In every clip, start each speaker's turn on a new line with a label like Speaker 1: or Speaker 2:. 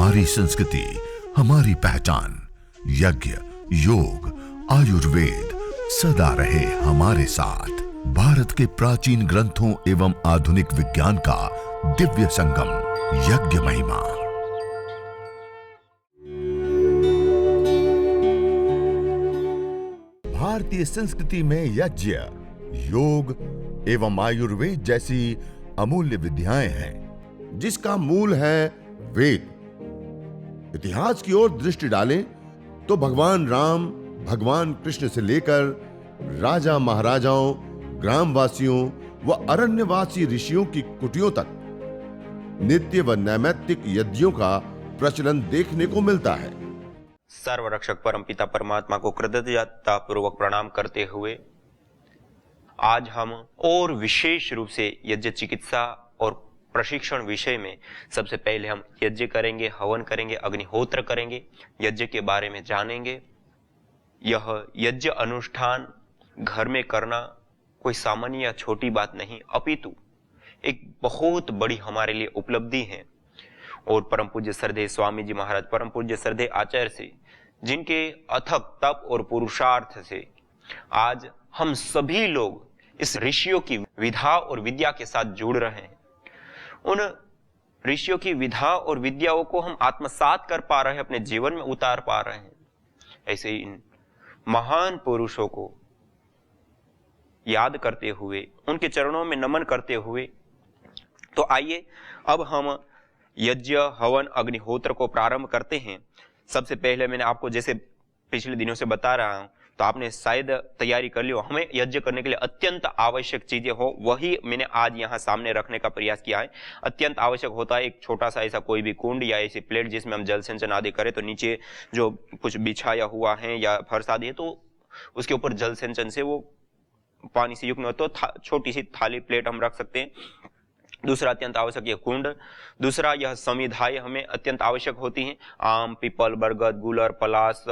Speaker 1: हमारी संस्कृति, हमारी पहचान। यज्ञ, योग, आयुर्वेद सदा रहे हमारे साथ। भारत के प्राचीन ग्रंथों एवं आधुनिक विज्ञान का दिव्य संगम, यज्ञ महिमा। भारतीय संस्कृति में यज्ञ, योग एवं आयुर्वेद जैसी अमूल्य विद्याएं हैं, जिसका मूल है वेद। इतिहास की ओर दृष्टि डालें तो भगवान राम, भगवान कृष्ण से लेकर राजा महाराजाओं, ग्रामवासियों व अरण्यवासी ऋषियों की कुटियों तक नित्य व नैमित्तिक यज्ञों का प्रचलन देखने को मिलता है।
Speaker 2: सर्वरक्षक परमपिता परमात्मा को कृतज्ञता पूर्वक प्रणाम करते हुए आज हम और विशेष रूप से यज्ञ चिकित्सा और प्रशिक्षण विषय में सबसे पहले हम यज्ञ करेंगे, हवन करेंगे, अग्निहोत्र करेंगे, यज्ञ के बारे में जानेंगे। यह यज्ञ अनुष्ठान घर में करना कोई सामान्य या छोटी बात नहीं, अपितु एक बहुत बड़ी हमारे लिए उपलब्धि है। और परम पूज्य श्रद्धेय स्वामी जी महाराज, परम पूज्य श्रद्धेय आचार्य से, जिनके अथक तप और पुरुषार्थ से आज हम सभी लोग इस ऋषियों की विधा और विद्या के साथ जुड़ रहे हैं। उन ऋषियों की विधा और विद्याओं को हम आत्मसात कर पा रहे हैं, अपने जीवन में उतार पा रहे हैं। ऐसे ही इन महान पुरुषों को याद करते हुए, उनके चरणों में नमन करते हुए, तो आइए अब हम यज्ञ, हवन, अग्निहोत्र को प्रारंभ करते हैं। सबसे पहले मैंने आपको जैसे पिछले दिनों से बता रहा हूं, तो आपने शायद तैयारी कर ली हो। हमें यज्ञ करने के लिए अत्यंत आवश्यक चीजें हो, वही मैंने आज यहाँ सामने रखने का प्रयास किया है। अत्यंत आवश्यक होता है एक छोटा सा ऐसा कोई भी कुंड या ऐसी प्लेट जिसमें हम जल सिंचन आदि करें। तो नीचे जो कुछ बिछाया हुआ है या फर्श आदि है, तो उसके ऊपर जल सिंचन से वो पानी से युक्त न हो, तो छोटी सी थाली प्लेट हम रख सकते हैं। दूसरा अत्यंत आवश्यक यह कुंड। दूसरा यह समिधाएं हमें अत्यंत आवश्यक होती हैं। आम, पीपल, बरगद, गुलर, पलास,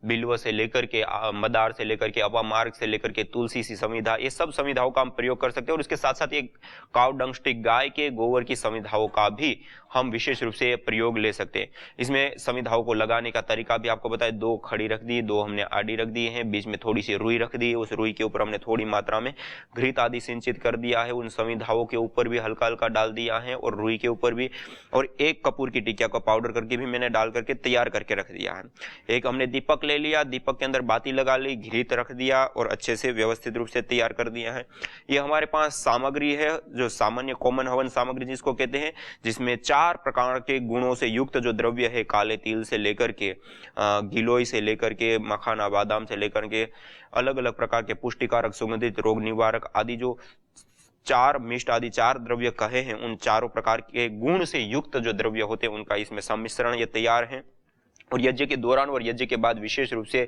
Speaker 2: बिल्व से लेकर के मदार से लेकर के अपामार्ग से लेकर के तुलसी सी समिधा, ये सब समिधाओं का हम प्रयोग कर सकते हैं। और उसके साथ साथ एक काव डंग स्टिक, गाय के गोबर की समिधाओं का भी हम विशेष रूप से प्रयोग ले सकते हैं। इसमें समिधाओं को लगाने का तरीका भी आपको बताया। 2 खड़ी रख दी, 2 हमने आड़ी रख दी है, बीच में थोड़ी सी रुई रख दी है। उस रुई के ऊपर हमने थोड़ी मात्रा में घृत आदि सिंचित कर दिया है। उन समिधाओं के ऊपर भी हल्का हल्का डाल दिया है और रुई के ऊपर भी। और एक कपूर की टिकिया को पाउडर करके भी मैंने डाल करके तैयार करके रख दिया है। एक हमने दीपक ले लिया, दीपक के अंदर बाती लगा ली, घृत रख दिया और अच्छे से व्यवस्थित रूप से तैयार कर दिया है। ये हमारे पास सामग्री है, जो सामान्य कॉमन हवन सामग्री जिसको कहते हैं, जिसमें 4 प्रकार के गुणों से युक्त जो द्रव्य है, काले तिल से लेकर के गिलोय से लेकर के मखाना बादाम से लेकर के अलग अलग प्रकार के पुष्टिकारक, सुगंधित, रोग निवारक आदि जो 4 मिष्ट आदि 4 द्रव्य कहे हैं, उन चारों प्रकार के गुण से युक्त जो द्रव्य होते हैं उनका इसमें सम्मिश्रण ये तैयार है। और यज्ञ के दौरान और यज्ञ के बाद विशेष रूप से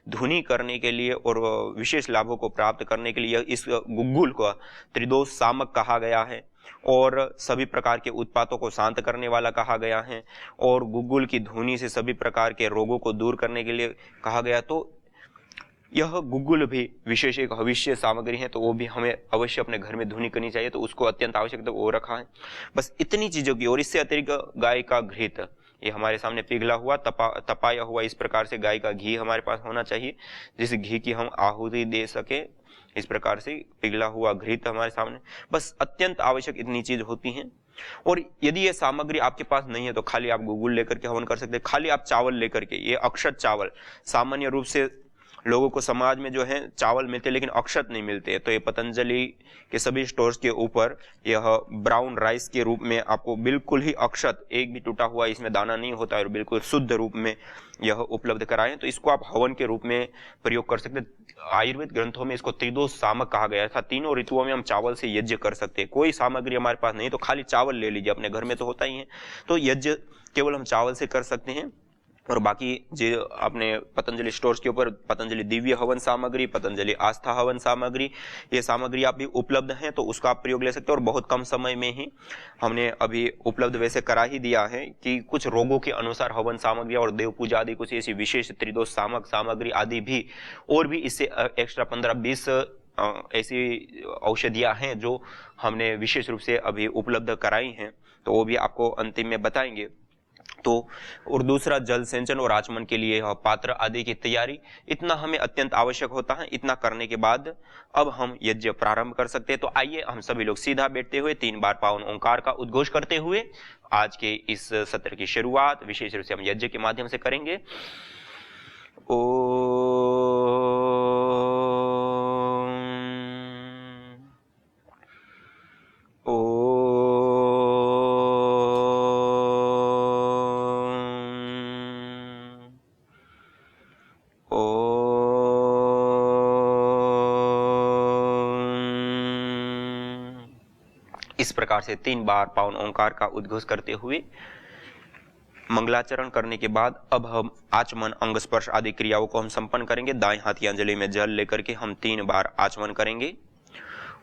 Speaker 2: धुनी करने के लिए और विशेष लाभों को प्राप्त करने के लिए इस गुग्गुल को त्रिदोष सामक कहा गया है और सभी प्रकार के उत्पातों को शांत करने वाला कहा गया है। और गुग्गुल की धुनी से सभी प्रकार के रोगों को दूर करने के लिए कहा गया। तो यह गुग्गुल भी विशेष एक हविष्य सामग्री है, तो वो भी हमें अवश्य अपने घर में धुनी करनी चाहिए। तो उसको अत्यंत आवश्यक तो वो रखा है। बस इतनी चीजों की। और इससे अतिरिक्त गाय का घृत, ये हमारे सामने पिघला हुआ तपाया हुआ इस प्रकार से गाय का घी हमारे पास होना चाहिए, जिस घी की हम आहुति दे सके। इस प्रकार से पिघला हुआ घृत हमारे सामने, बस अत्यंत आवश्यक इतनी चीज होती हैं। और यदि ये सामग्री आपके पास नहीं है तो खाली आप गुग्गुल लेकर के हवन कर सकते हैं। खाली आप चावल लेकर के, ये अक्षत चावल, सामान्य रूप से लोगों को समाज में जो है चावल मिलते लेकिन अक्षत नहीं मिलते, तो ये पतंजलि के सभी स्टोर्स के ऊपर यह ब्राउन राइस के रूप में आपको बिल्कुल ही अक्षत, एक भी टूटा हुआ इसमें दाना नहीं होता है और बिल्कुल शुद्ध रूप में यह उपलब्ध कराएं। तो इसको आप हवन के रूप में प्रयोग कर सकते हैं। आयुर्वेद ग्रंथों में इसको त्रिदोष सामक कहा गया था। तीनों ऋतुओं में हम चावल से यज्ञ कर सकते हैं। कोई सामग्री हमारे पास नहीं तो खाली चावल ले लीजिए, अपने घर में तो होता ही है। तो यज्ञ केवल हम चावल से कर सकते हैं। और बाकी जो आपने पतंजलि स्टोर्स के ऊपर पतंजलि दिव्य हवन सामग्री, पतंजलि आस्था हवन सामग्री, ये सामग्री आप भी उपलब्ध हैं, तो उसका आप प्रयोग ले सकते हैं। और बहुत कम समय में ही हमने अभी उपलब्ध वैसे करा ही दिया है कि कुछ रोगों के अनुसार हवन सामग्री और देव पूजा आदि कुछ ऐसी विशेष त्रिदोष सामक सामग्री आदि भी, और भी इससे एक्स्ट्रा 15-20 ऐसी औषधियां हैं जो हमने विशेष रूप से अभी उपलब्ध कराई हैं, तो वो भी आपको अंतिम में बताएंगे। तो और दूसरा जल सिंचन और आचमन के लिए पात्र आदि की तैयारी, इतना हमें अत्यंत आवश्यक होता है। इतना करने के बाद अब हम यज्ञ प्रारंभ कर सकते हैं। तो आइए हम सभी लोग सीधा बैठते हुए 3 बार पावन ओंकार का उद्घोष करते हुए आज के इस सत्र की शुरुआत विशेष रूप से हम यज्ञ के माध्यम से करेंगे। इस प्रकार से 3 बार पावन ओंकार का उद्घोष करते हुए मंगलाचरण करने के बाद अब हम आचमन, अंग स्पर्श आदि क्रियाओं को हम संपन्न करेंगे। दाएं हाथ की अंजलि में जल लेकर के हम 3 बार आचमन करेंगे।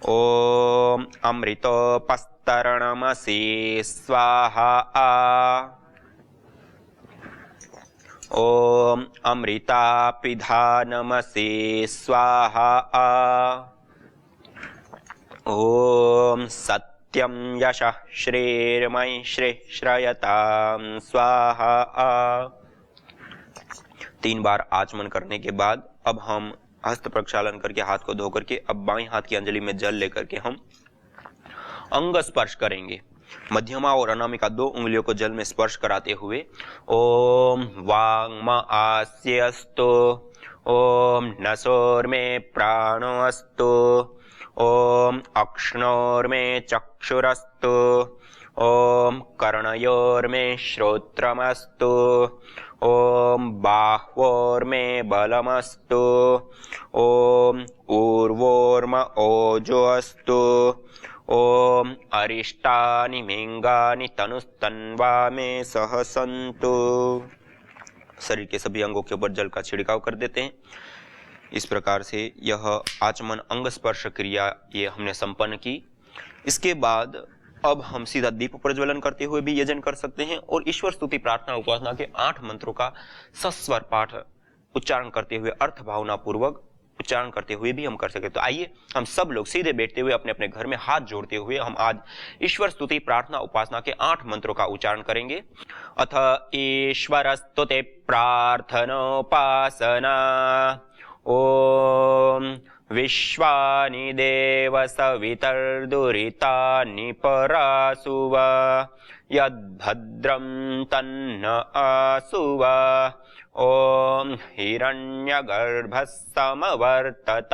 Speaker 2: ओम अमृत पस्तरणमसि स्वाहा। ओम अमृता पिधानमसि स्वाहा। ओम सत्यं यशः श्रीर्मयि श्रेयतां स्वाहा। 3 बार आचमन करने के बाद अब हम हस्त प्रक्षालन करके हाथ को धो करके अब बाएं हाथ की अंजलि में जल लेकर के हम अंग स्पर्श करेंगे। मध्यमा और अनामिका 2 उंगलियों को जल में स्पर्श कराते हुए ओम वांग्म आस्यस्तु, ओम नसोर्मे प्राणोऽस्तु, ओम अक्ष्णोर्मे चक्षुरस्तु, ओम कर्णयोर्मे श्रोत्रमस्तु, ओम बाह्वोर्मे बलमस्तु, ओम ऊर्वोर्म ओजोऽस्तु, ओम अरिष्टानि मिंगानि तनुस्तन्वा में सह सन्तु। शरीर के सभी अंगों के ऊपर जल का छिड़काव कर देते हैं। इस प्रकार से यह आचमन अंग स्पर्श क्रिया ये हमने संपन्न की। इसके बाद अब हम सीधा दीप प्रज्वलन करते हुए भी यजन कर सकते हैं और ईश्वर स्तुति प्रार्थना उपासना के 8 मंत्रों का सस्वर पाठ उच्चारण करते हुए अर्थ भावना पूर्वक उच्चारण करते हुए भी हम कर सकते। तो आइए हम सब लोग सीधे बैठते हुए अपने अपने घर में हाथ जोड़ते हुए हम आज ईश्वर स्तुति प्रार्थना उपासना के 8 मंत्रों का उच्चारण करेंगे। अथ ईश्वर स्तुति प्रार्थनोपासना। ओम विश्वानि देव सवितर्दुरितानि परासुव, यद्भद्रं तन्न आसुव। ओम हिरण्यगर्भः समवर्तताग्रे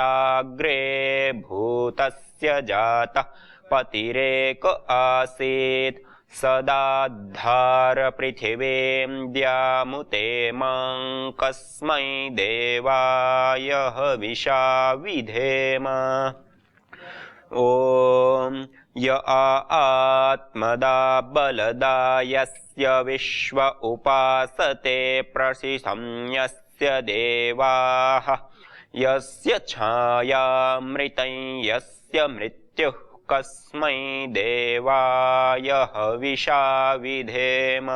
Speaker 2: भूतस्य जातः पतिरेक आसीत्, सदाद्धार पृथिवीं द्यामुते मां कस्मै देवाय हविषा विधेम। ओम य आत्मदा बलदा यस्य विश्व उपासते प्रसिद्धं यस्य देवाः, यस्य छायामृतं यस्य मृत्युः कस्मै देवाय हविषा विधेम।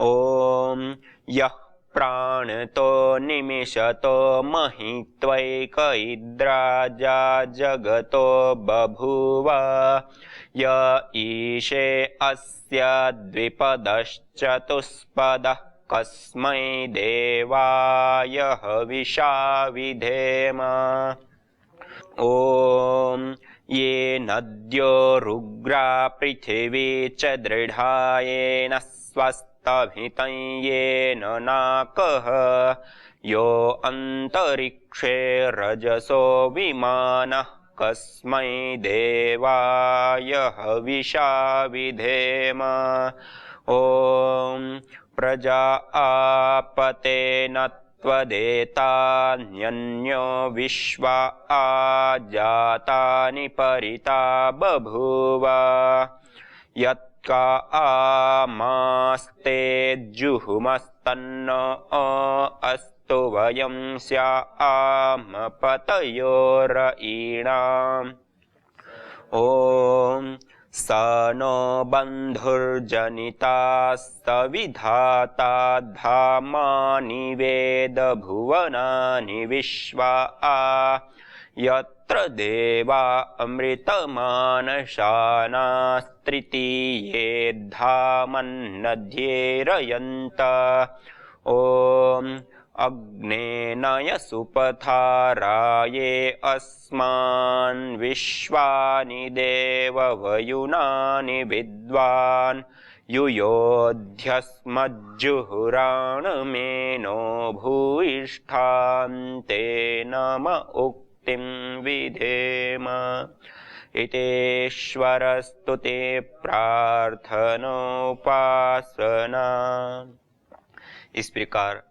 Speaker 2: ओम यः प्राणतो निमिषतो महित्वैकइद्राजा जगतो बभूव, य ईशे अस्य द्विपदश्चतुष्पदः कस्मै देवाय हविषा विधेम। ओम ये नद्यो रुग्रा पृथिवी च दृढायेन स्वस्तभितं येन नाकः, यो अंतरिक्षे रजसो विमानः कस्मै देवाय हविषा विधेम। ओम प्रजा आपतेन त्वदेतान्यन्यो विश्वा आजातानि परिता बभूव, यत्का आमास्ते जुहुमस्तन्न अस्तु वयं स्याम पतयोरयीणाम्। ओम स नो बन्धुर्जनिता सविधाता धामानि वेद भुवनानि विश्वा, यत्र देवा अमृतमानशानास्ते तृतीये धामन्नध्येरयन्त ॐ अग्नेनय सुपथाराये अस्मान् विश्वानि देववयुनानि विद्वान् युयोध्यस्मज्जुहुराणमेनो भूयिष्ठान्ते नम उक्तिं विधेम। इतेश्वरस्तु ते प्रार्थनोपासना। इस प्रकार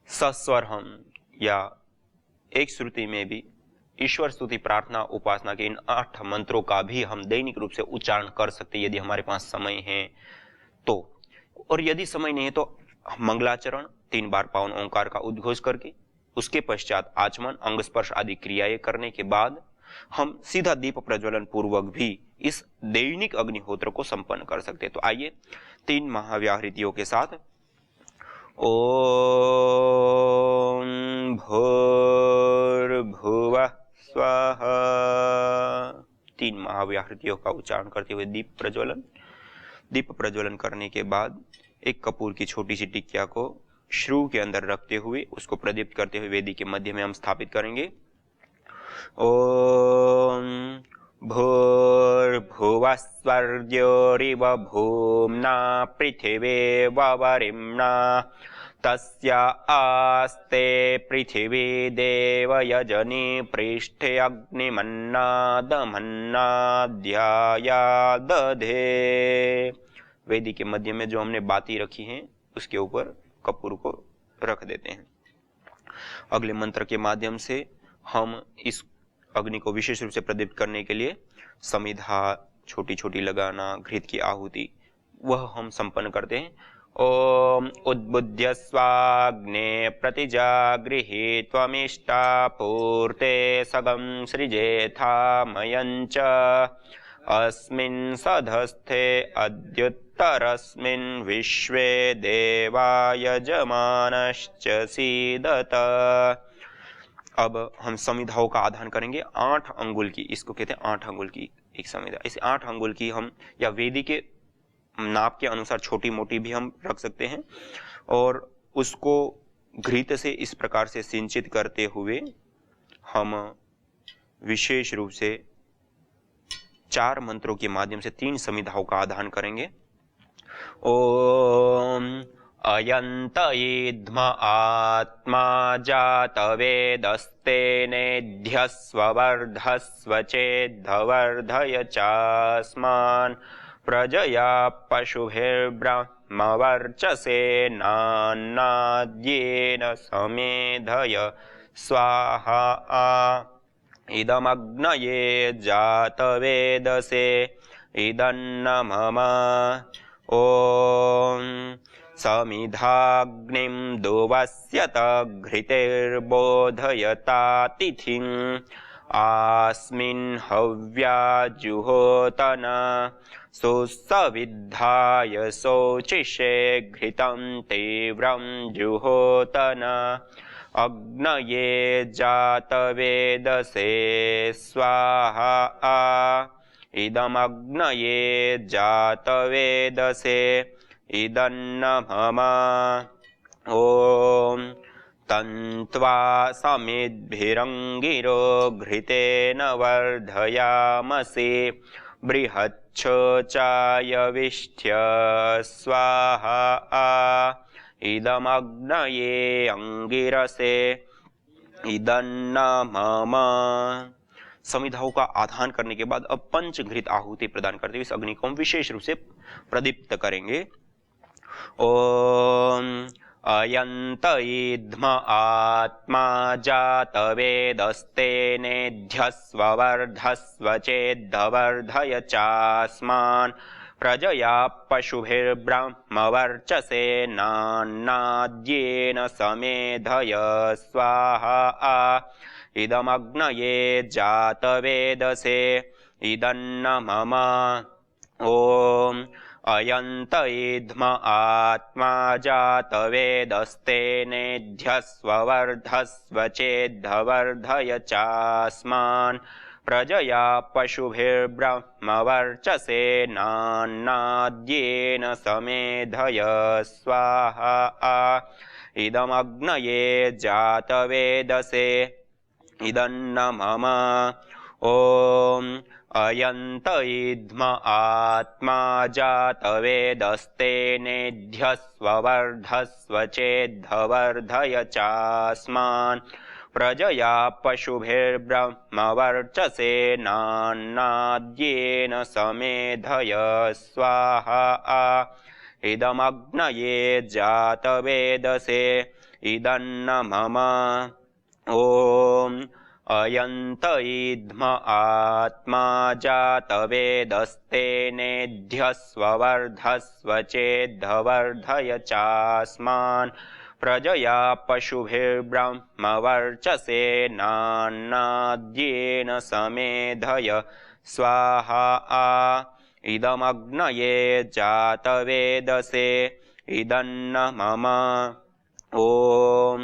Speaker 2: सस्वर हम या एक श्रुति में भी ईश्वर स्तुति प्रार्थना उपासना के इन 8 मंत्रों का भी हम दैनिक रूप से उच्चारण कर सकते यदि हमारे पास समय है तो, और यदि समय नहीं है तो मंगलाचरण 3 बार पावन ओंकार का उद्घोष करके उसके पश्चात आचमन अंग स्पर्श आदि क्रियाएं करने के बाद हम सीधा दीप प्रज्वलन पूर्वक भी इस दैनिक अग्निहोत्र को संपन्न कर सकते हैं। तो आइए 3 महाव्याहृतियों के साथ ओम भूर्भुवः स्वाहा 3 महाव्याहृतियों का उच्चारण करते हुए दीप प्रज्वलन करने के बाद एक कपूर की छोटी सी टिकिया को श्रु के अंदर रखते हुए उसको प्रदीप्त करते हुए वेदी के मध्य में हम स्थापित करेंगे। ओम भूर्भुवः स्वर्ग्योरिव भूम्ना पृथिवी ववरिम्ना तस्या आस्ते पृथिवी देवयजनी पृष्ठे अग्निमन्नादमन्नाद्याया दधे। वेदी के मध्य में जो हमने बाती रखी हैं उसके ऊपर कपूर को रख देते हैं। अगले मंत्र के माध्यम से हम इस अग्नि को विशेष रूप से प्रदीप्त करने के लिए समिधा छोटी छोटी लगाना, घृत की आहुति, वह हम संपन्न करते हैं। ओम उद्बुद्ध्य स्वाग्ने प्रतिजागृहि त्वमिष्टा पूर्ते सगं सृजेथामयञ्च अस्मिन् सधस्थे अद्युत्तरस्मिन् विश्वे देवा यजमानश्च सीदत। अब हम समिधाओं का आधान करेंगे 8 अंगुल की, इसको कहते हैं 8 अंगुल की एक समिधा। इसे 8 अंगुल की हम या वेदी के नाप के अनुसार छोटी मोटी भी हम रख सकते हैं और उसको घृत से इस प्रकार से सिंचित करते हुए हम विशेष रूप से 4 मंत्रों के माध्यम से 3 समिधाओं का आधान करेंगे। ओम अयंत ईध्म आत्मा जातवेदस्तेनेध्यस्ववर्धस्व चेद्धवर्धय चास्मान् प्रजया पशुभिर्ब्रह्मवर्चसे नान्नाद्येन समेधय स्वाहा इदमग्नये जातवेदसे इदन्न मम। ॐ समिधाग्निं दुवस्यत घृतिर्बोधयतातिथिं आस्मिन् हव्याजुहोतन सुसविद्धाय शोचिषे घृतं तीव्रं जुहोतन अग्नये जातवेदसे स्वाहा इदमग्नये जातवेदसे इदन्न मम। ॐ तन्त्वा समिद्भिरङ्गिरो घृतेन वर्धयामसि बृहच्छोचायविष्ठ्य स्वाहा इदमग्नये अंगिरसे इदन्न मम। समिधाओं का आधान करने के बाद अब पंचघृत आहुति प्रदान करते हुए इस अग्नि को हम विशेष रूप से प्रदीप्त करेंगे। ओम अयंत ईध्म आत्मा जातवेदस्तेनेध्यस्ववर्धस्व चेद्धवर्धय चास्मान् प्रजया पशुभिर्ब्रह्मवर्चसे नान्नाद्येन समेधय स्वाहा इदमग्नये जातवेदसे इदन्न मम। ओम अयंत ईध्म आत्मा जातवेदस्तेनेध्यस्ववर्धस्व चेद्धवर्धय चास्मान् प्रजया पशुभिर्ब्रह्मवर्चसेनान्नाद्येन समेधय स्वाहा इदमग्नये जातवेदसे इदन्न मम ॐ अयन्त इद्म आत्मा जातवेदस्तेनेध्यस्ववर्धस्व चेद्धवर्धय चास्मान् प्रजया पशुभिर्ब्रह्मवर्चसेनान्नाद्येन समेधय स्वाहा इदमग्नये जातवेदसे इदन्न मम ॐ अयन्त इद्म आत्मा जातवेदस्तेनेध्यस्ववर्धस्व चेद्धवर्धय चास्मान् प्रजया पशुभिर्ब्रह्मवर्चसेनान्नाद्येन समेधय स्वाहा इदमग्नये जातवेदसे इदन्न मम ॐ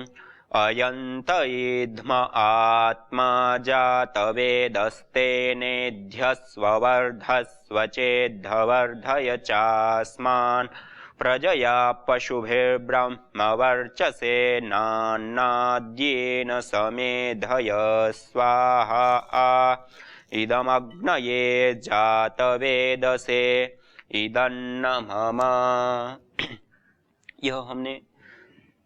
Speaker 2: अयन्त इद्म आत्मा जातवेदस्तेनेध्यस्ववर्धस्व चेद्धवर्धय चास्मान् प्रजया पशुभिर्ब्रह्मवर्चसेनान्नाद्येन समेधय स्वाहा इदमग्नये जातवेदसे इदन्न मम। यह हमने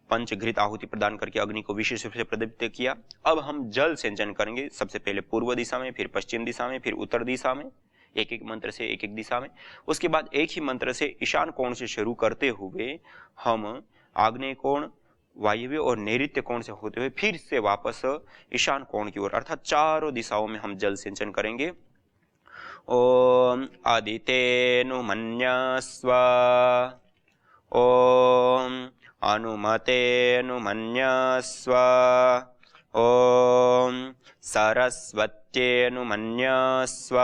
Speaker 2: पंचघृत आहुति प्रदान करके अग्नि को विशेष रूप से प्रदीप्त किया। अब हम जल सिंचन करेंगे, सबसे पहले पूर्व दिशा में, फिर पश्चिम दिशा में, फिर उत्तर दिशा में, एक एक मंत्र से एक एक दिशा में। उसके बाद एक ही मंत्र से ईशान कोण से शुरू करते हुए हम आग्नेय कोण, वायव्य और नैऋत्य कोण से होते हुए फिर से वापस ईशान कोण की ओर, अर्थात चारों दिशाओं में हम जल सिंचन करेंगे। ओम आदितेनुमन्यस्व, ओम अनुमतेनुमन्यस्व, ओम सरस्वत्येनुमन्यस्व,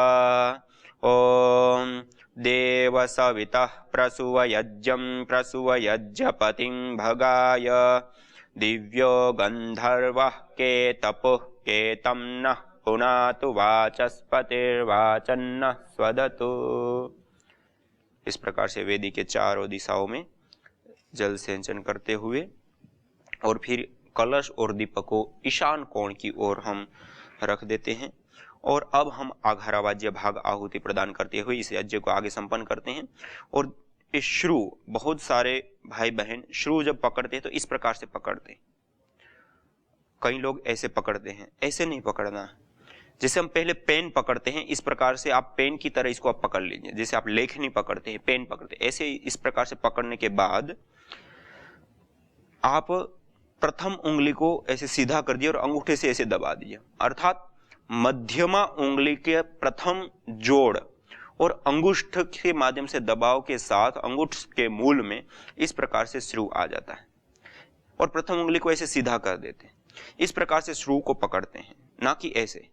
Speaker 2: ओम देवसवितः प्रसूवयज्ञं प्रसूवयज्ञपतिं भगाय दिव्यो गन्धर्वः केतपुः केतं नः पुनातु वाचस्पतिर्वाचन्नः स्वदतु। इस प्रकार से वेदी के चारों दिशाओं में जल सिंचन करते हुए और फिर कलश और दीपक को ईशान कोण की ओर हम रख देते हैं। और अब हम आघारावाज्य भाग आहुति प्रदान करते हुए इस यज्ञ को आगे संपन्न करते हैं। और इस श्रु, बहुत सारे भाई बहन श्रु जब पकड़ते हैं तो इस प्रकार से पकड़ते हैं। कई लोग ऐसे पकड़ते हैं, ऐसे नहीं पकड़ना। जैसे हम पहले पेन पकड़ते हैं, इस प्रकार से आप पेन की तरह इसको आप पकड़ लीजिए। जैसे आप लेखनी पकड़ते हैं, पेन पकड़ते हैं, ऐसे इस प्रकार से पकड़ने के बाद आप प्रथम उंगली को ऐसे सीधा कर दिए और अंगूठे से ऐसे दबा दिए, अर्थात मध्यमा उंगली के प्रथम जोड़ और अंगुष्ठ के माध्यम से दबाव के साथ अंगूठ के मूल में इस प्रकार से श्रु आ जाता है और प्रथम उंगली को ऐसे सीधा कर देते हैं। इस प्रकार से श्रु को पकड़ते हैं, ना कि ऐसे।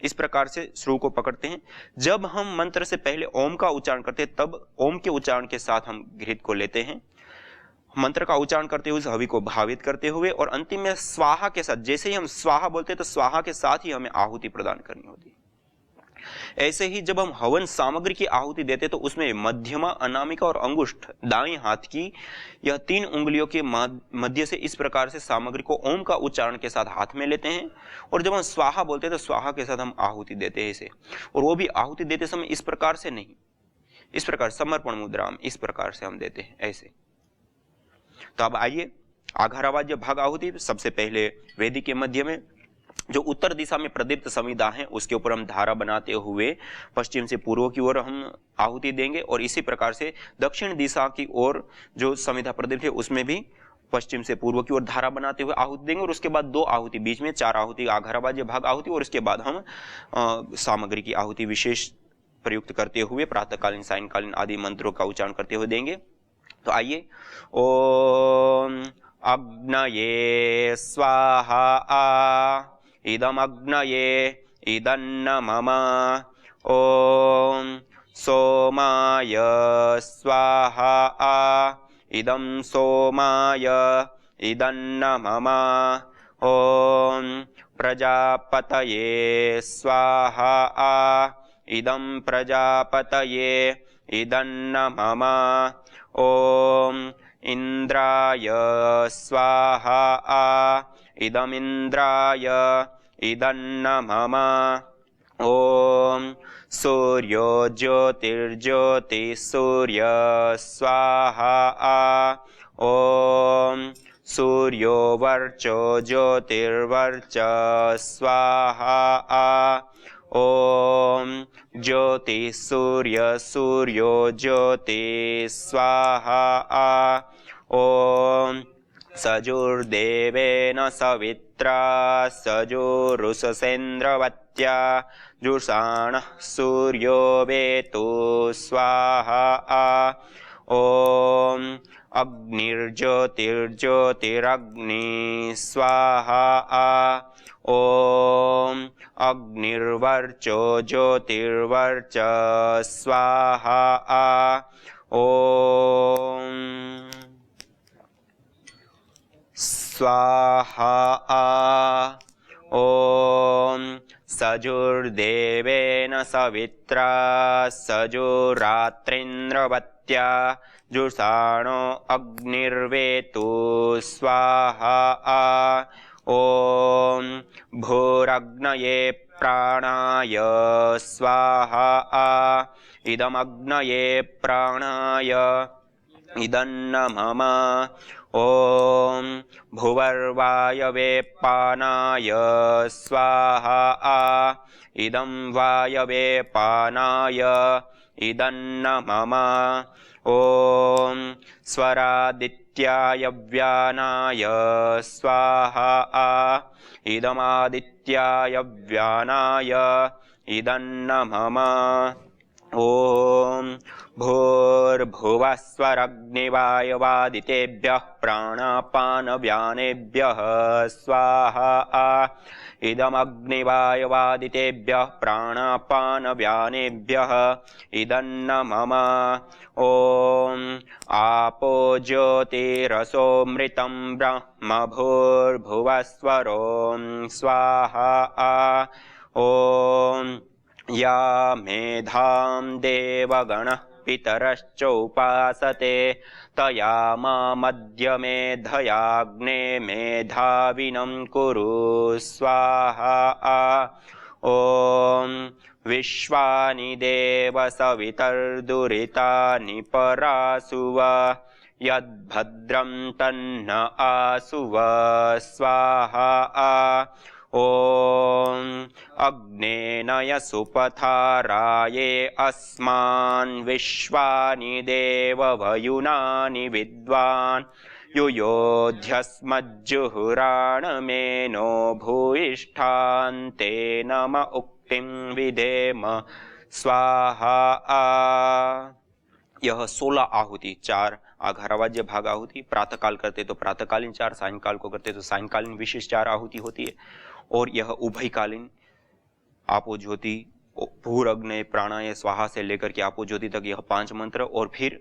Speaker 2: इस प्रकार से श्रु को पकड़ते हैं। जब हम मंत्र से पहले ओम का उच्चारण करते हैं तब ओम के उच्चारण के साथ हम घृत को लेते हैं, मंत्र का उच्चारण करते हुए हवि को भावित करते हुए, और अंतिम में स्वाहा के साथ, जैसे ही हम स्वाहा बोलते हैं तो स्वाहा के साथ ही हमें आहुति प्रदान करनी होती है। ऐसे ही जब हम हवन सामग्री की आहुति देते तो उसमें मध्यमा, अनामिका और अंगुष्ठ दाएं हाथ की यह 3 उंगलियों के मध्य से इस प्रकार से सामग्री को ओम का उच्चारण के साथ हाथ में लेते हैं। और जब हम स्वाहा बोलते हैं तो स्वाहा के साथ हम आहुति देते हैं इसे, और वो भी आहुति देते समय इस प्रकार से नहीं, इस प्रकार समर्पण मुद्रा में इस प्रकार से हम देते हैं ऐसे। तो अब आइए आघारावाज्य भाग आहुति। सबसे पहले वेदी के मध्य में जो उत्तर दिशा में प्रदीप्त संविदा है उसके ऊपर हम धारा बनाते हुए पश्चिम से पूर्व की ओर हम आहुति देंगे, और इसी प्रकार से दक्षिण दिशा की ओर जो संविदा प्रदीप्त है उसमें भी पश्चिम से पूर्व की ओर धारा बनाते हुए आहुति देंगे। और उसके बाद 2 आहुति, बीच में 4 आहुति आघारावाज्य भाग आहुति, और उसके बाद हम सामग्री की आहुति विशेष प्रयुक्त करते हुए प्रातःकालीन, सायंकालीन आदि मंत्रों का उच्चारण करते हुए देंगे। तो आइए, ओम अग्नये स्वाहा इदमग्नये इदन्न मम, ओम सोमाय स्वाहा इदं सोमाय इदन्न मम, ओम प्रजापतये स्वाहा इदं प्रजापतये इदन्न मम ॐ इंद्राय स्वाहा इदमिन्द्राय इदन्न मम ॐ सूर्यो ज्योतिर्ज्योतिसूर्य स्वाहा ॐ सूर्यो वर्चो ज्योतिर्वर्च स्वाहा ॐ ज्योतिसूर्य सूर्यो ज्योति स्वाहा ॐ सजुर्देवेन सवित्रा सजुरुषसेन्द्रवत्या जुषाणः सूर्यो वेतु स्वाहा ॐ अग्निर्ज्योतिर्ज्योतिरग्नि स्वाहा ॐ अग्निर्वर्चो ज्योतिर्वर्च स्वाहा ॐ स्वाहा ॐ सजुर्देवेन सवित्रा सजुरात्रिन्द्रवत्या जुषाणो अग्निर्वेतु स्वाहा ॐ भूरग्नये प्राणाय स्वाहा इदमग्नये प्राणाय इदन्न मम ॐ भुवर्वायवे पानाय स्वाहा इदं वायवे पानाय इदन्न मम ॐ स्वरादित्याय व्यानाय स्वाहा इदमादित्याय व्यानाय इदन्न मम ॐ भूर्भुवस्वरग्निवायवादितेभ्यः प्राणापानव्यानेभ्यः स्वाहा इदमग्निवायवादितेभ्यः प्राणापानव्यानेभ्यः इदन्न मम ॐ आपो ज्योतिरसोऽमृतं ब्रह्म भूर्भुवस्वरो स्वाहा ॐ या मेधां देवगणः पितरश्चोपासते तया मामद्य मेधयाग्ने मेधाविनं कुरु स्वाहा ॐ विश्वानि देव सवितर्दुरितानि परासुव यद्भद्रं तन्न आसुव स्वाहा ॐ अग्नेनय सुपथाराये अस्मान् विश्वानि देववयुनानि विद्वान् युयोध्यस्मज्जुहुराणमेनो भूयिष्ठान्ते नम उक्तिं विधेम स्वाहा यह 16 आहुति 4 आघारावाज्य भाग आहुति प्रातःकाल करते तो प्रातःकालीन 4 सायंकाल को करते तो सायंकालीन विशेष 4 आहुति होती है और यह उभयकालीन आपो ज्योति भूरग्नि प्राणाय स्वाहा से लेकर के आपो ज्योति तक यह 5 मंत्र और फिर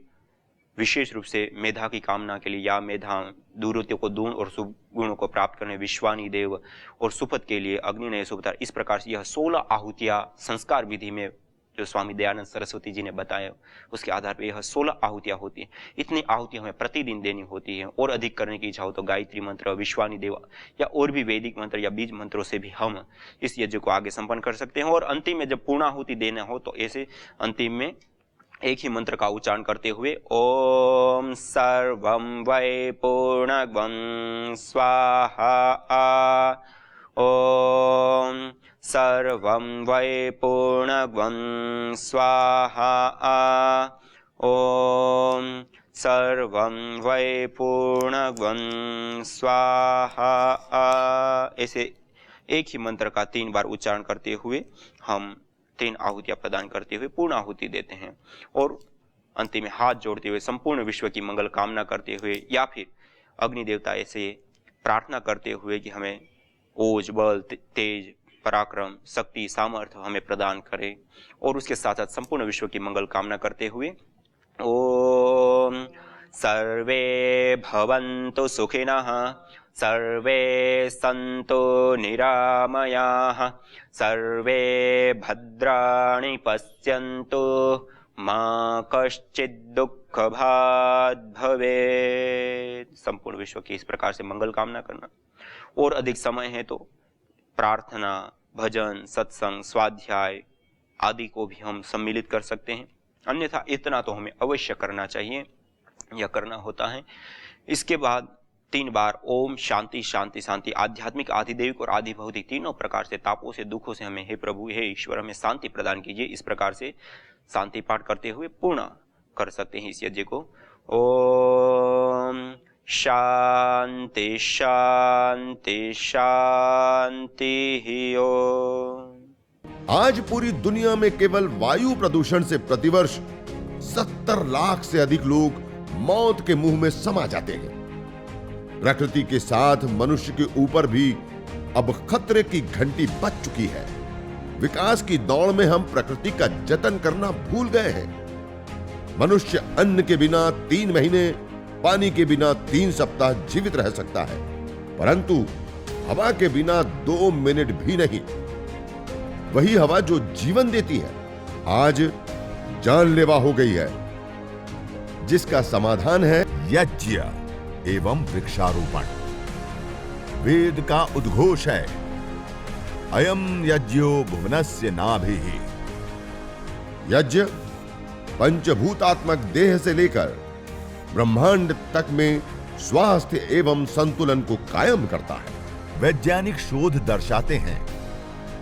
Speaker 2: विशेष रूप से मेधा की कामना के लिए या मेधा दूरत्व को दून और शुभ गुणों को प्राप्त करने विश्वानी देव और सुपथ के लिए अग्निनय सुपथार इस प्रकार से यह 16 आहुतियां संस्कार विधि में जो स्वामी दयानंद सरस्वती जी ने बताया उसके आधार पर यह 16 आहुतियां होती हैं। इतनी आहुतियां हमें प्रतिदिन देनी होती है और अधिक करने की इच्छा हो तो गायत्री मंत्र विश्वानी देव या और भी वैदिक मंत्र या बीज मंत्रों से भी हम इस यज्ञ को आगे संपन्न कर सकते हैं। और अंतिम में जब पूर्णाहुति देना हो तो ऐसे अंतिम में एक ही मंत्र का उच्चारण करते हुए ओम सर्वं वै पूर्णगं स्वाहा ओम सर्वं वै पूर्णगं स्वाहा ओम सर्वं वै पूर्णगं स्वाहा। ऐसे एक ही मंत्र का 3 बार उच्चारण करते हुए हम 3 आहुतियां प्रदान करते हुए पूर्ण आहुति देते हैं और अंतिम में हाथ जोड़ते हुए संपूर्ण विश्व की मंगल कामना करते हुए या फिर अग्नि देवता से प्रार्थना करते हुए कि हमें ओज बल तेज पराक्रम शक्ति सामर्थ्य हमें प्रदान करे और उसके साथ साथ संपूर्ण विश्व की मंगल कामना करते हुए ओम सर्वे भवन्तु सुखिनः सर्वे सन्तु निरामयाः सर्वे भद्राणि पश्यन्तु मा कश्चित् दुःखभाग् भवेत्। संपूर्ण विश्व की इस प्रकार से मंगल कामना करना। और अधिक समय है तो प्रार्थना, भजन, सत्संग, स्वाध्याय आदि को भी हम सम्मिलित कर सकते हैं। अन्यथा इतना तो हमें अवश्य करना चाहिए या करना होता है। इसके बाद 3 बार ओम शांति शांति शांति, आध्यात्मिक, आधिदैविक और आधि भौतिक तीनों प्रकार से तापों से, दुखों से हमें हे प्रभु, हे ईश्वर, हमें शांति प्रदान कीजिए, इस प्रकार से शांति पाठ करते हुए पूर्ण कर सकते हैं इस यज्ञ को। ओम शांति शांति शांति ओम।
Speaker 1: आज पूरी दुनिया में केवल वायु प्रदूषण से प्रतिवर्ष 70 लाख से अधिक लोग मौत के मुंह में समा जाते हैं। प्रकृति के साथ मनुष्य के ऊपर भी अब खतरे की घंटी बज चुकी है। विकास की दौड़ में हम प्रकृति का जतन करना भूल गए हैं। मनुष्य अन्न के बिना 3 महीने, पानी के बिना 3 सप्ताह जीवित रह सकता है, परंतु हवा के बिना 2 मिनट भी नहीं। वही हवा जो जीवन देती है आज जानलेवा हो गई है, जिसका समाधान है यज्ञ एवं वृक्षारोपण। वेद का उद्घोष है, अयं यज्ञो भुवनस्य नाभिः। यज्ञ पंचभूतात्मक देह से लेकर ब्रह्मांड तक में स्वास्थ्य एवं संतुलन को कायम करता है। वैज्ञानिक शोध दर्शाते हैं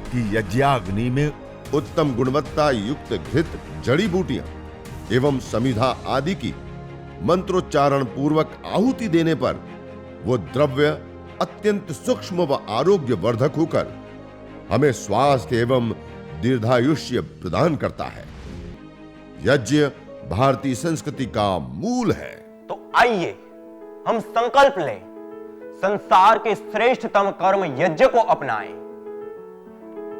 Speaker 1: कि यज्ञाग्नि में उत्तम गुणवत्ता युक्त घृत, जड़ी बूटियां एवं समिधा आदि की मंत्रोच्चारण पूर्वक आहुति देने पर वो द्रव्य अत्यंत सूक्ष्म व आरोग्य वर्धक होकर हमें स्वास्थ्य एवं दीर्घायुष्य प्रदान करता है। यज्ञ भारतीय संस्कृति का मूल है।
Speaker 3: तो आइए हम संकल्प लें, संसार के श्रेष्ठतम कर्म यज्ञ को अपनाएं।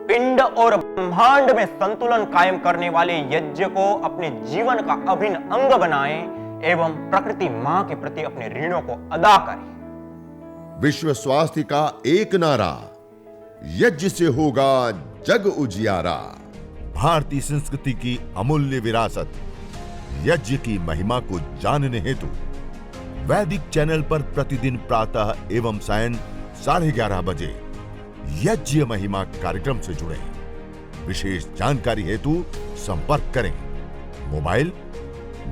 Speaker 3: पिंड और ब्रह्मांड में संतुलन कायम करने वाले यज्ञ को अपने जीवन का अभिन्न अंग बनाएं एवं प्रकृति मां के प्रति अपने ऋणों को अदा करें।
Speaker 1: विश्व स्वास्थ्य का एक नारा, यज्ञ से होगा जग उजियारा। भारतीय संस्कृति की अमूल्य विरासत यज्ञ की महिमा को जानने हेतु वैदिक चैनल पर प्रतिदिन प्रातः एवं सायं 11:30 बजे यज्ञ महिमा कार्यक्रम से जुड़े। विशेष जानकारी हेतु संपर्क करें। मोबाइल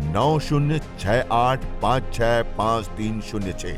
Speaker 1: 9068565306।